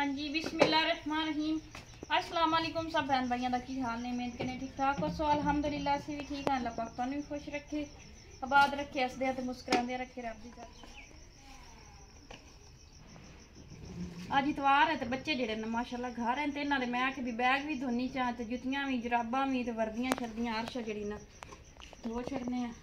हाँ जी, बिस्मिल्लाहिर्रहमानिर्रहीम। अस्सलाम वालेकुम सब बहन भाइयों का की हाल ने, उम्मीद करने ठीक ठाक हो। सो अल्हम्दुलिल्लाह असी भी ठीक हैं। अल्लाह पाक तुहानू भी खुश रखे, आबाद रखे, हसदे ते मुस्कुरांदे रखे रब दी जात। अज इतवार है तो बच्चे जेडे ने माशाअल्लाह घर हैं, ते इन्हां दे मैं आखे भी बैग भी धोनी चाह, ते जुत्तियां भी, जुराबां भी, ते वर्दियां शर्दियां अर्श जेड़ी ना धो छड़ने हैं।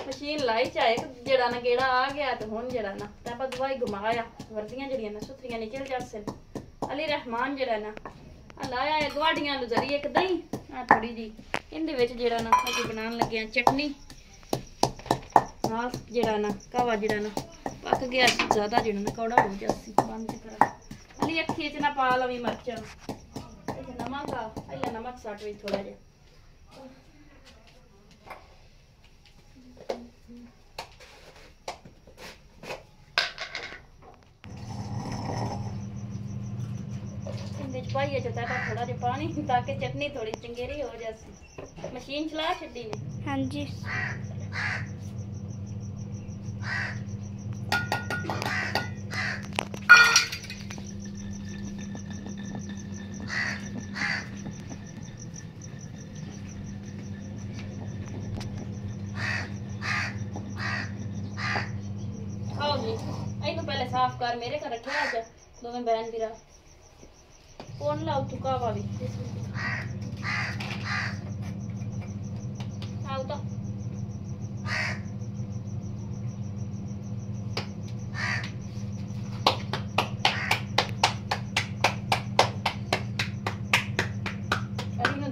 मशीन लाई चाहे जड़ा ना गेड़ा आ गया तो हुन जड़ा ना ते ਆਪਾਂ ਦਵਾਈ घुमाया वर्दियां जड़ियां ना सुथरियां निकल जासन। अली रहमान जड़ा ना लाया है गवाडियां नु जरिए एक दही आ थोड़ी जी इंदे विच जड़ा ना असी बनान लगे हैं चटनी नाल जड़ा ना कावा जड़ा ना पक गया ज्यादा जड़ा ना कौड़ा हो जासी बंद करा। अली अखी च ना पा लवी मिर्चां ते नमक आ पहले नमक सट वी थोड़ा जा पाइए थोड़ा जिहा पानी ताकि चटनी थोड़ी चंगेरी हो जासी। मशीन चला छड्डी ने? हाँ जी। आओ जी इनू पहले साफ कर मेरे घर रखा जा दोवें बहन भी रख कौन लाओ तू कावा भी आओ तो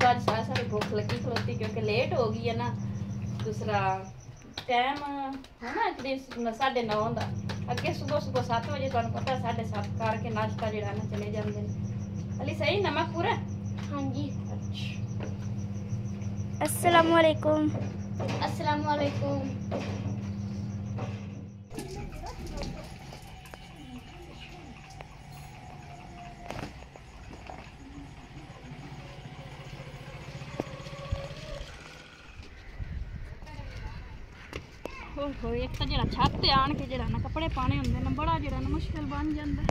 आज सारी भूख लगी खलोती क्योंकि लेट हो गई है ना। दूसरा टाइम है ना इतनी 9:30 का अगे सुबह सुबह 7 बजे तुहानू पता 7:30 करके नाश्ता जड़ा ना चले जाते हैं। अली सही नमक पूरा? हाँ जी। अच्छा अस्सलाम वालेकुम। अस्सलाम वालेकुम। ओहो एक तो जरा छत ते आन के जरा ना कपड़े पाने होंदे ना बड़ा जरा ना मुश्किल बन जांदा।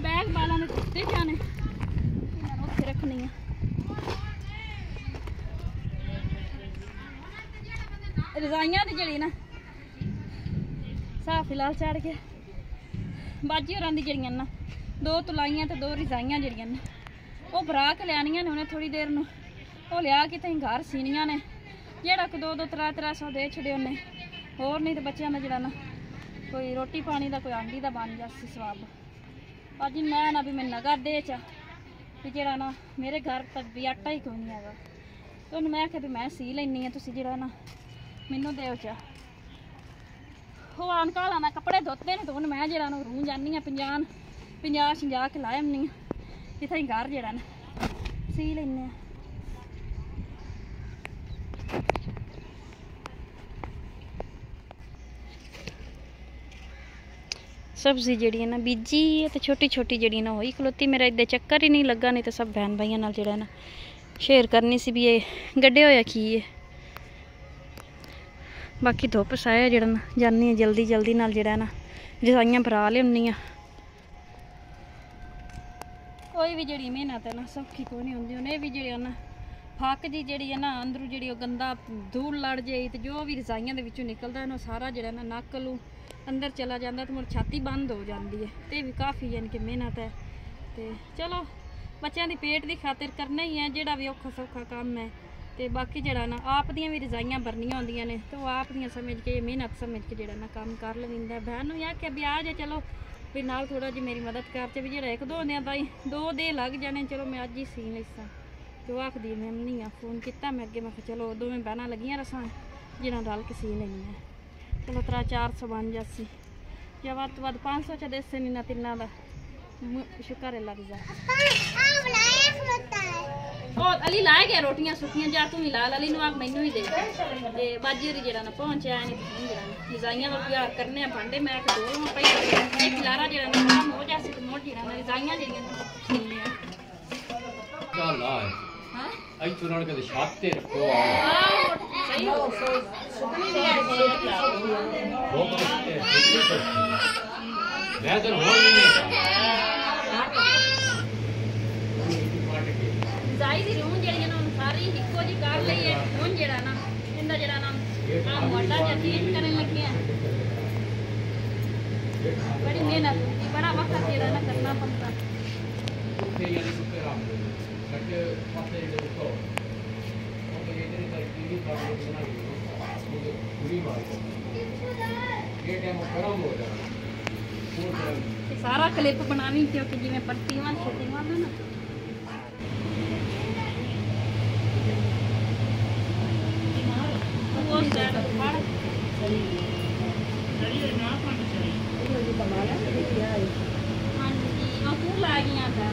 बैग बालों में कुत्ते जाने उत्थे रखनी है। रजाइयां दी जड़ी ना साफ फिलहाल चढ़ के बाजी होरां दी जड़ियां ना 2 तुलाइयां ते 2 रजाइयां जड़ियां ना वो भरा के लियानियां ने उन्हें थोड़ी देर नूं वो लिया कि तुसीं घर सीनियां ने जेड़ा को 2-2 300 दे छड़े उन्हें होर नहीं तो बच्चों का जड़ा ना कोई रोटी पानी का कोई आंडी का बन जासी स्वाब। अज मैं ना भी मैं नगद दे चा भी जरा ना मेरे घर तक भी आटा ही कोई नहीं है तो मैं आख्या भी मैं सी लैनी है तुसी जरा ना मैनू दो चा हो आन घाला ना कपड़े धोते ने तो हूँ मैं जरा ना रूं जानी 50 के लाए आनी इतना ही घर जरा ना सी लैने। सब्जी जड़ी है ना बीजी है तो छोटी छोटी जड़ी ना हुई खलोती मेरा इधर चक्कर ही नहीं लगा नहीं तो सब बहन भाइयों नाल जड़ा ना शेयर करनी सी भी ये गड्ढे होया की है। बाकी धुप साया जड़ा ना जानी है जल्दी जल्दी नाल जड़ा ना रजाइयां भरा लियानी कोई भी जड़ी मेहनत है ना सौखी कोई नहीं होंदी उन्हें भी जड़ी ना फक जी जड़ी है ना अंदरों जड़ी गंदा धूल लड़ जाए तो जो भी रजाइयां दे विचों निकलदा है ना सारा जड़ा ना नक लू अंदर चला जाता तो मुड़ छाती बंद हो जाती है तो भी काफ़ी यानी कि मेहनत है। तो चलो बच्चों की पेट की खातिर करना ही है जोड़ा भी औखा सौखा काम है। तो बाकी जड़ा ना आप दियां भी रजाइयां भरनियां होंदियां ने तो आप दियां समझ के मेहनत समझ के जड़ा ना काम कर लेंदा। बहन नूं आख्या भी आ जा चलो भी नाल थोड़ा जी मेरी मदद कर भी जड़ा 1-2 दिन ताई 2 दे लग जाने चलो मैं अज ही सी लैसा तो आखदी मैं नहीं आ फोन किया मैं अगे मैं चलो दोवें बहना लगियां रसां जिन्हां रल के सी लैनी है। चलो 300-400 बन जासी या वध तो वध 500 च देसे नहीं ना तिन्ना दा शुक्र है लग जा। ਉਹ ਅਲੀ ਲਾਏ ਗਿਆ ਰੋਟੀਆਂ ਸੁੱਕੀਆਂ ਜਾ ਤੂੰ ਵੀ ਲਾ ਅਲੀ ਨੂੰ ਆਖ ਮੈਨੂੰ ਹੀ ਦੇ ਤੇ ਬਾਜੀ ਹੋਰੀ ਜਿਹੜਾ ਨਾ ਪਹੁੰਚਿਆ ਨਹੀਂ ਹੁਣ ਜਿਹੜਾ ਨਾ ਰਜ਼ਾਈਆਂ ਦਾ ਤਿਆਰ ਕਰਨੇ ਆ ਭਾਂਡੇ ਮੈਂ ਕਿ ਦੋ ਨੂੰ ਪਈ ਇੱਕ ਲਾਰਾ ਜਿਹੜਾ ਨਾ ਖਤਮ ਹੋ ਜਾਸੀ ਤੇ ਮੋੜ ਜਿਹੜਾ ਨਾ ਰਜ਼ਾਈਆਂ ਜਿਹੜੀਆਂ ਛਿੱਲਨੇ ਆ ਗੱਲ ਆ ਹਾਂ ਅੱਜ ਤੋਂ ਨਾਲ ਕਦੇ ਛੱਤ ਤੇ ਰੱਖੋ ਸਹੀ ਹੋ ਸੁੱਕਣੀ ਦੀ ਆ ਬਹੁਤ ਕੁੱਤੇ ਮੈਂ ਤਾਂ ਹੋਰ ਵੀ ਨਹੀਂ ਜਾਈ ਦੀ ਰੂਹ ਜਿਹੜੀ ਨਾ ਸਾਰੀ ਇੱਕੋ ਜੀ ਕਰ ਲਈ ਹੈ ਹੁਣ ਜਿਹੜਾ ਨਾ ਇਹਦਾ ਜਿਹੜਾ ਨਾ ਆ ਮੋਟਾ ਜਿਹਾ ਚੇਂਜ ਕਰਨ ਲੱਗਿਆ ਬੜੀ ਮਿਹਨਤ ਹੁੰਦੀ ਬੜਾ ਵਕਤ ਜਿਹੜਾ ਨਾ ਕਰਨਾ ਪੈਂਦਾ ਉੱਥੇ ਯਾਨੀ ਸੁੱਕੇ ਰੱਖ ਦੋ ਕੱਟੇ ਪਾਸੇ ਜਿਹੜੇ ਤੋਂ ਉਹ ਇਹਦੇ ਨਾਲ ਕੀ ਪ੍ਰੋਬਲਮ ਬਣਾਈ ਉਹ ਪੂਰੀ ਮਾਰ ਇਹ ਟਾਈਮ ਗਰਮ ਹੋ ਜਾਣਾ ਤੇ ਸਾਰਾ ਕਲਿੱਪ ਬਣਾਣੀ ਕਿਉਂਕਿ ਜਿਵੇਂ ਪੱਟੀ ਵਾਂ ਛੇਤੀ ਵਾਂ ਨਾ ਉਹ ਸੈਟ ਫੜ ਹਾਂਜੀ ਉਹ ਤੂੰ ਲਾ ਗਈਆਂ ਤਾਂ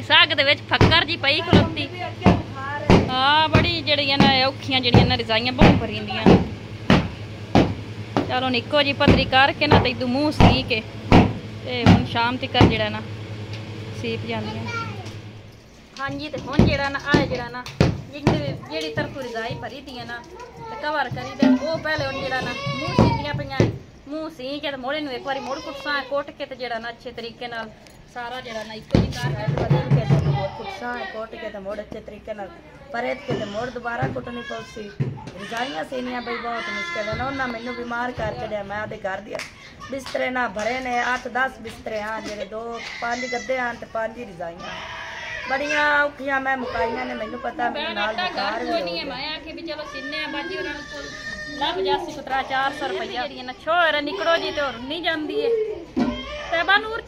ਸਾਗ ਦੇ ਵਿੱਚ ਫੱਕਰ ਜੀ ਪਈ ਖਲੋਤੀ ਹਾਂ ਬੜੀ ਜਿਹੜੀਆਂ ਨਾ ਔਖੀਆਂ ਜਿਹੜੀਆਂ ਨਾ ਰਜ਼ਾਈਆਂ ਬਹੁਤ ਭਰੀਂਦੀਆਂ ਚਲੋ ਨਿੱਕੋ ਜੀ ਪਤਰੀ ਕਰਕੇ ਨਾ ਤੇ ਮੂੰਹ ਸੀ ਕੇ ਤੇ ਹੁਣ ਸ਼ਾਮ ਤੱਕ ਜਿਹੜਾ ਨਾ ਸੀਪ ਜਾਂਦੀਆਂ ਹਾਂਜੀ ਤੇ ਹੁਣ ਜਿਹੜਾ ਨਾ ਆ ਜਿਹੜਾ ਨਾ ਜਿਹੜੀ ਤਰਫ ਰਜ਼ਾਈ ਭਰੀ ਦੀ ਨਾ ਤੇ ਕਵਰ ਕਰੀ ਦੇ ਉਹ ਪਹਿਲੇ ਹੁਣ ਜਿਹੜਾ ਨਾ ਮੂੰਹ ਸੀਦੀਆਂ ਪਈਆਂ ਮੂੰਹ ਸੀ ਕੇ ਤੇ ਮੋੜੇ ਨੂੰ ਇੱਕ ਵਾਰੀ ਮੋੜ ਕੁੱਟ ਕੇ ਤੇ ਜਿਹੜਾ ਨਾ ਅੱਛੇ ਤਰੀਕੇ ਨਾਲ ਸਾਰਾ ਜਿਹੜਾ ਨਾ ਇੱਕੋ ਜੀ ਕਰ बदल के तो मोड़ कुटसा है कोट के तो मोड़ अच्छे तरीके नाल परेत के तो मोड़ दोबारा कुटनी पौसी रजाइयां सीनियां बई बहुत मुश्किल है ना उन्हें मैनू बीमार कर छड़िया मैं आदे घर दिया बिस्तरे ना भरे ने 8-10 बिस्तरे हाँ जेडे 2-5 गद्दे हैं ते 5 ही रजाइयां बड़ियां औखियां मैं मुकाइयां ने मैनू पता मेरे नाल बुखार भी नहीं है मैं आके भी चलो सिन्ने बाजी होरां नूं लब जासी पुत्रा 400 रुपया जेडी ना छोर निकलो जी ते होर नहीं जांदी है तैबा नूर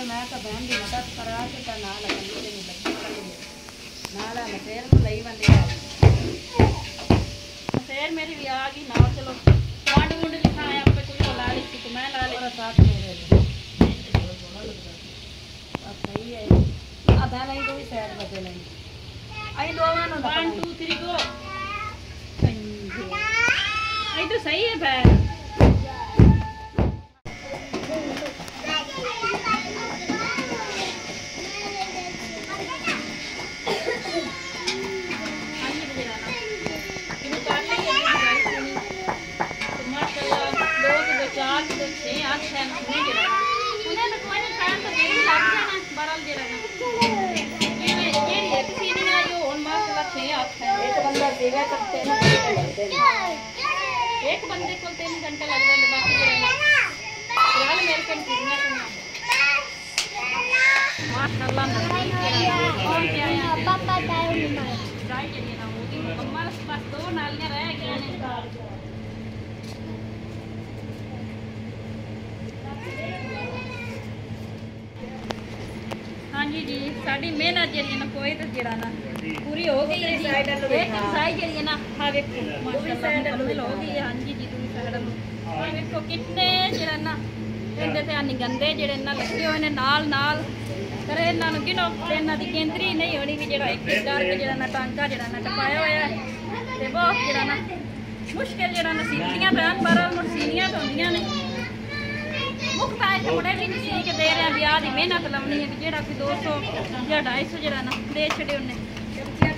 मैं तो बहन की मदद करा के तो ना लगी नाला फिर लई बंदे फिर मेरी भी आ गई ना चलो वांड वुंड लिखाया पे कोई ला ली तो मैं ला ले साथ मेरे सही है आधा नहीं तो सैर बजे नहीं आई दो 1 2 3 गो आई तो सही है भाई एक बंदे को 3 घंटे लग जाते बाकी फिलहाल मेरे को माशाल्लाह और क्या है पापा टाइम राइट है ना होगी मुकम्मल बस 2 नालियां रह गई हैं हाँ जी जी साड़ी मेहनत जी ना कोई तो जरा ना पूरी हो गई है साइड एक साइड जी ना हाँ देखो माशाल्लाह मुकम्मल हो गई है हाँ जी जी दूसरी साइड हाँ देखो कितने जरा ना इनके ते आनी गंदे जेड़े ना लगे हुए ने नाल करे इन्हां नूं गिनो ते इन्हां दी केंद्री नहीं होनी भी जेड़ा एक करके जेड़ा ना टांका जेड़ा ना टपाया होया है ते बहुत जेड़ा ना मुश्किल जेड़ा ना सीतियां पैन पर मुड़ सीनियां तो होंदियां ने मुफ्त आए तो मुड़े भी नहीं सी के दे रहे हैं ब्याह की मेहनत लवनी है कि जेड़ा कोई 200 या 250 जेड़ा ना दे छड़े उन्हें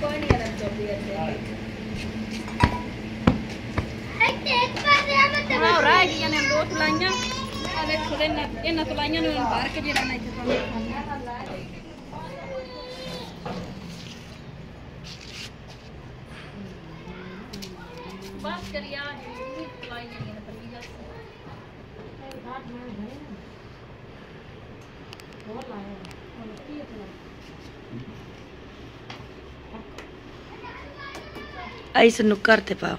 कोई नहीं है चौकी हाँ रह गई ने 2 तुलाइयां आ देखो इन्हां तुलाइयां नूं भर के जेड़ा ना इत्थे बस करिया लाई नहीं है पल्ली जैसे और लाया और की है ऐसे नुक्कर थे पाओ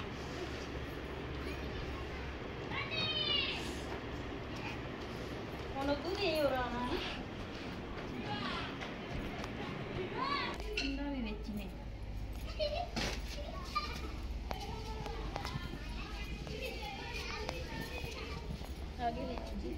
और तू नहीं हो रहा ना अंडा भी बेचने आगे ले जी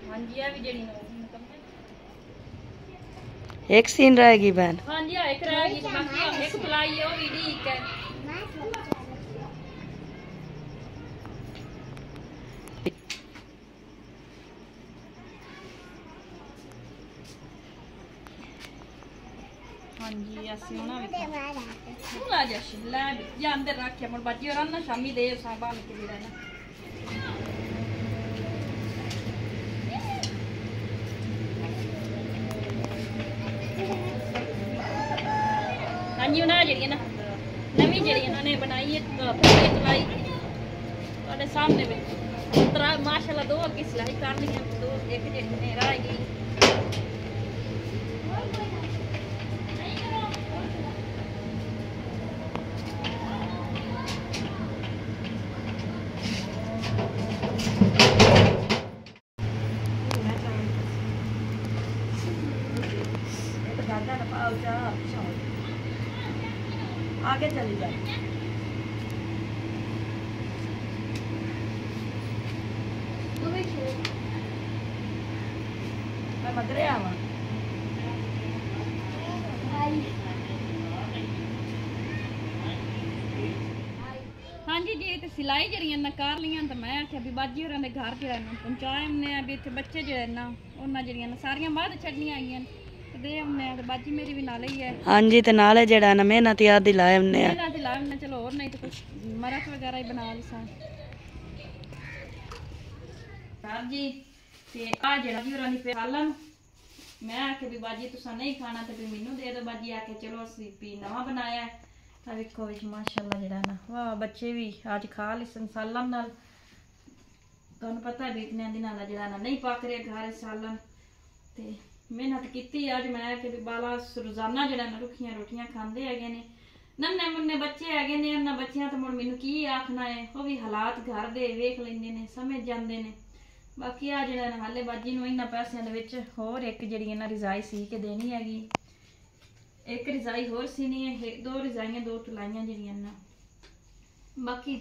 हाँ जी भी जड़ी एक सीन रहेगी बहन हाँ जी एक रहेगी तो बाकी एक बुलाई है वो भी ठीक है हाँ जी ऐसे होना भी ला जश ले या अंदर रखे मुड़ बाजी और ना शामी दे साबान के लिए रहना हाँ जी उन्हें जी ना नवी जी उन्होंने बनाई है सिलाई थोड़े सामने में माशाल्लाह दो की सिलाई कर ली दो एक जी रह गई आगे चली जाए मैं मदरे आवा हाँ जी जी तो सिलाई जड़ियां ना कर लियां तो मैं आख्या भी बाजी होरां दे घर जो पहुंचाए हमने भी इतने बच्चे जो है ना उन्होंने जड़ियां ना सारियां बाद छड़नियां आईयां दे हमने तो बाजी मेरी भी नाले ही है हाँ जी ते नाले जेड़ा ना मेहनत याद दिलाए हमने मेहनत दिलाए हमने चलो और नहीं तो कुछ मरक वगैरह ही बना लिसा सर जी ते आ जेड़ा जी होरां दी सालन मैं आखे भी बाजी तुसा नहीं खाना तो भी मैनू दे दो बाजी आके चलो असी भी नवा बनाया है देखो भी माशाल्लाह जेड़ा ना वाह बच्चे भी आज खा लिसन सालन नाल तुहानू पता है भी इतने दिनां दा जेड़ा ना नहीं पक रहा घर सालन ते मेहनत की अज मैं कि बाला रोजाना जरा ना रुखियां रोटियां खाते है ने नन्ने मुन्ने बच्चे है ने उन्होंने बच्चों तो मुड़ मैनू की आखना है वो भी हालात घर दे वेख लेंदे ने समझ जाते हैं बाकी आ जरा ना हाले बाजी नूं इन्हां पैसों होर एक जी ना रजाई सी के देनी हैगी एक रजाई होर सीनी है दो रजाइयां दो तुलाइयां जड़ियां ना बाकी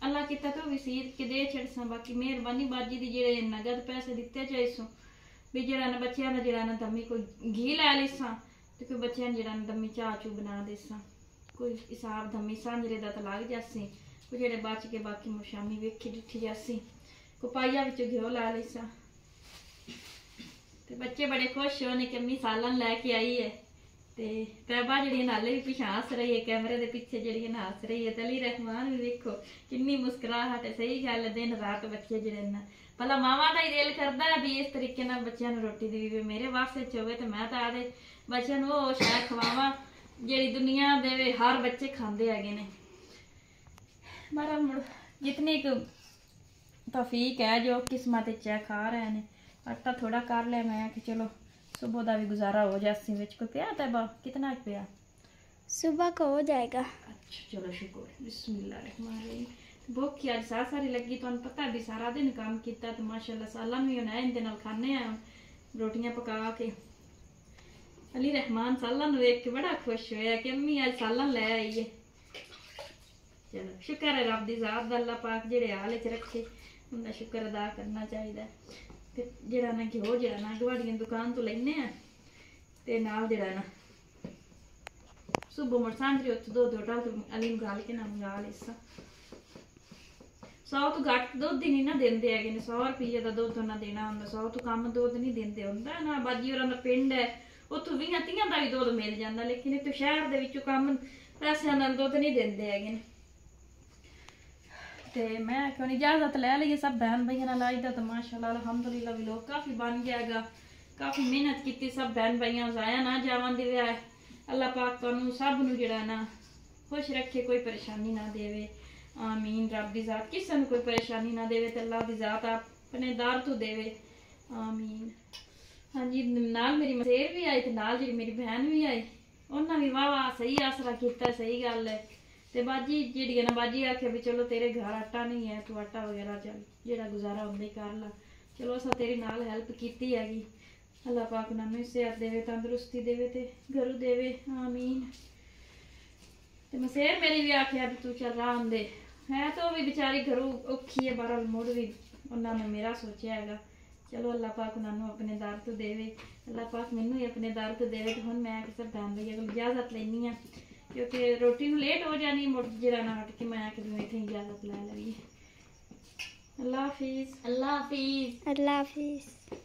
अल्लाह किता तो भी सी के दे छड़सा बाकी मेहरबानी बाजी दी जेड़े नगद पैसे दिते जाइसो भी जरा ना बच्चों का जरा ना दमी कोई घी लै लिसा तो कोई बच्चों ने जरा ना दमी चाह चू बना देसा कोई हिसाब दमी सांजरे का तो लग जासी कोई जेड़े बच के बाकी शामी वेखी डिठी जासी कोई पाइया विच घ्यो ला लिसा ते बच्चे बड़े खुश होने कि अम्मी सालन लैके आई है ते तैबा जी नाले भी पिछा हस रही है कैमरे के पिछे जी ना हस रही है तली रहमान भी देखो किन्नी मुस्कुराहट है सही गल दिन रात बच्चे जड़े ना भला मावा का ही दिल करता है भी इस तरीके ना बच्चों रोटी दी मेरे वास्ते च होवे तो मैं तो आदे बच्चों वो शायद खवावा जी दुनिया दे हर बच्चे खाते है ने मारा मुड़ जितनी तौफीक है जो किस्मत च खा रहे हैं आटा थोड़ा कर लिया मैं कि चलो सुबह का भी गुजारा हो जाए विच कोई पिया तैबा कितना पिया सुबह को हो जाएगा। अच्छा चलो शुक्र बिस्मिल्लाह भुख ही अज साह सारी लगी तुहानू पता भी सारा दिन काम किया तो माशाल्लाह सालन भी होना इनके नाल खाने रोटियां पका के अली रहमान सालन वेख के बड़ा खुश होया कि अम्मी अज सालन लै आई है चलो शुक्र है रब दी ज़ात दा, अल्लाह पाक जेड़े हाल च रखे उनका शुक्र अदा करना चाहिए। ते जेड़ा ना घ्यो जेड़ा ना गवाड़ियां दुकान तो लेने आ ते नाल जेड़ा ना सुबह मुड़ सांझरे उत्थे दो ढाल तो अली गाल के ना मंगा लिसा। 100 तो घट दुध ही नहीं ना देंदे है, 100 रुपये का दुध उन्हें देना होंगे, 100 तो कम दुध नहीं देंदे होंदा ना। बाजी होरां दा पिंड है उत्थों 20-30 का भी दुध मिल जाता, लेकिन इत्थे शहर दे विचों कम पैसों नाल दुध नहीं देंदे हैगे। ते मैं क्यों नहीं इजाजत ले ली सब बहन भाइयों नाल आज दा तो माशाअल्लाह अल्हम्दुलिल्लाह भी लोग काफ़ी बन गया, काफ़ी मेहनत की सब बहन भाइयों जाया ना जावन दिवे। अल्लाह पाक तुहानू सब नू जिहड़ा ना खुश रखे, कोई परेशानी ना देवे, आमीन। रब दी ज़ात किसी नू कोई परेशानी ना देवे ते अल्लाह दी ज़ात अपने दर तो देवे, आमीन। हाँ जी, नाल मेरी मसेर भी आई ते नाल जी मेरी बहन भी आई, उन्हें भी वाह वाह सही आसरा किया, सही गल है। ते बाजी जी ना बाजी आखे भी चलो तेरे घर आटा नहीं है, तू आटा वगैरह चल जेड़ा गुजारा होंदा ही कर ला, चलो असा तेरी नाल हैल्प की हैगी। अल्लाह पाक उन्होंने सेहत देवे, तंदुरुस्ती देवे ते घरू देवे, आमीन। ते मसेर मेरी भी आखे भी तू चल रहा दे है, तो भी बेचारी घरों औखी है, बहरहाल मुड़ भी उन्होंने मेरा सोचा है। चलो अल्लाह पाक उन्होंने अपने दर तो देवे, अल्लाह पाक मैनू ही अपने दर तो देवे। तो हुण मैं सब बहन भैया को इजाजत लैनी हाँ, क्योंकि रोटी नूं लेट हो जानी, मुड़ जरा ना हट के मैं आके इत्थे इजाजत लै लवी। अल्लाह हाफिज़। अल्लाह हाफिज़।